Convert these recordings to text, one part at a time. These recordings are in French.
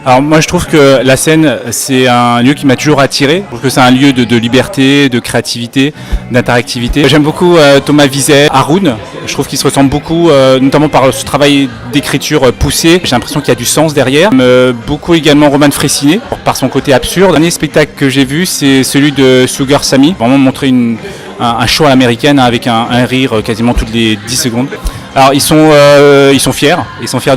Alors moi je trouve que la scène c'est un lieu qui m'a toujours attiré. Je trouve que c'est un lieu de liberté, de créativité, d'interactivité. J'aime beaucoup Thomas Wiesel, Haroun. Je trouve qu'il se ressemble beaucoup, notamment par ce travail d'écriture poussé. J'ai l'impression qu'il y a du sens derrière. J'aime beaucoup également Roman Frécinet par son côté absurde. Le dernier spectacle que j'ai vu c'est celui de Sugar Sammy. Vraiment montrer un show à l'américaine avec un rire quasiment toutes les 10 secondes. Alors ils sont fiers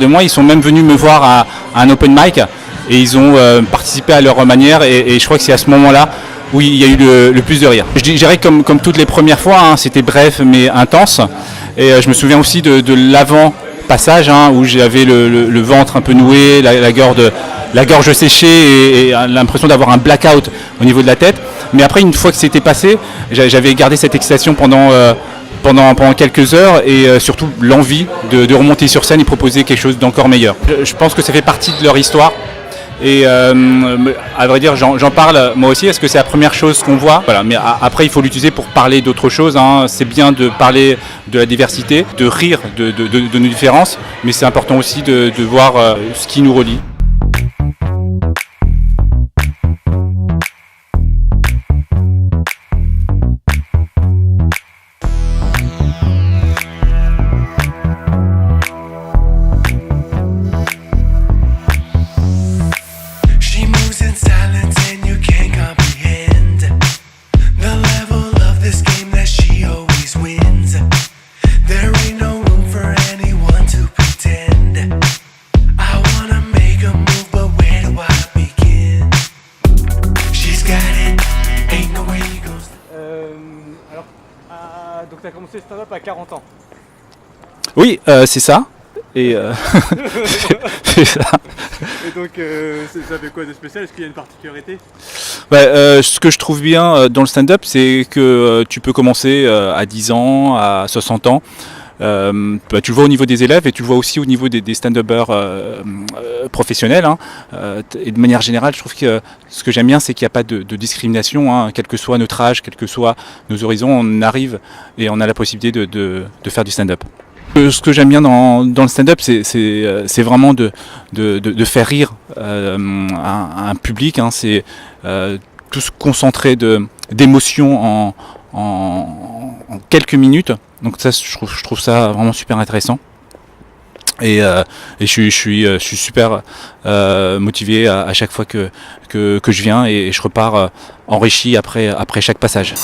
de moi, ils sont même venus me voir à un open mic et ils ont participé à leur manière et je crois que c'est à ce moment-là où il y a eu le plus de rire. Je dirais comme toutes les premières fois, hein, c'était bref mais intense et je me souviens aussi de l'avant-passage où j'avais le ventre un peu noué, la gorge séchée et l'impression d'avoir un blackout au niveau de la tête. Mais après une fois que c'était passé, j'avais gardé cette excitation pendant quelques heures et surtout l'envie de remonter sur scène et proposer quelque chose d'encore meilleur. Je pense que ça fait partie de leur histoire et à vrai dire j'en parle moi aussi parce que c'est la première chose qu'on voit. Voilà, mais après il faut l'utiliser pour parler d'autre chose. C'est bien de parler de la diversité, de rire de nos différences, mais c'est important aussi de voir ce qui nous relie. Donc tu as commencé le stand-up à 40 ans. Oui, c'est ça. Et c'est ça. Et donc ça fait quoi de spécial? Est-ce qu'il y a une particularité? Ce que je trouve bien dans le stand-up, c'est que tu peux commencer à 10 ans, à 60 ans. Tu le vois au niveau des élèves et tu le vois aussi au niveau des stand-uppers professionnels. Et de manière générale, je trouve que ce que j'aime bien, c'est qu'il n'y a pas de discrimination, quel que soit notre âge, quel que soit nos horizons, on arrive et on a la possibilité de faire du stand-up. Ce que j'aime bien dans le stand-up, c'est vraiment de faire rire un public. C'est tout se concentrer d'émotions en quelques minutes. Donc ça, je trouve ça vraiment super intéressant. Et je suis super motivé à chaque fois que je viens et je repars enrichi après chaque passage.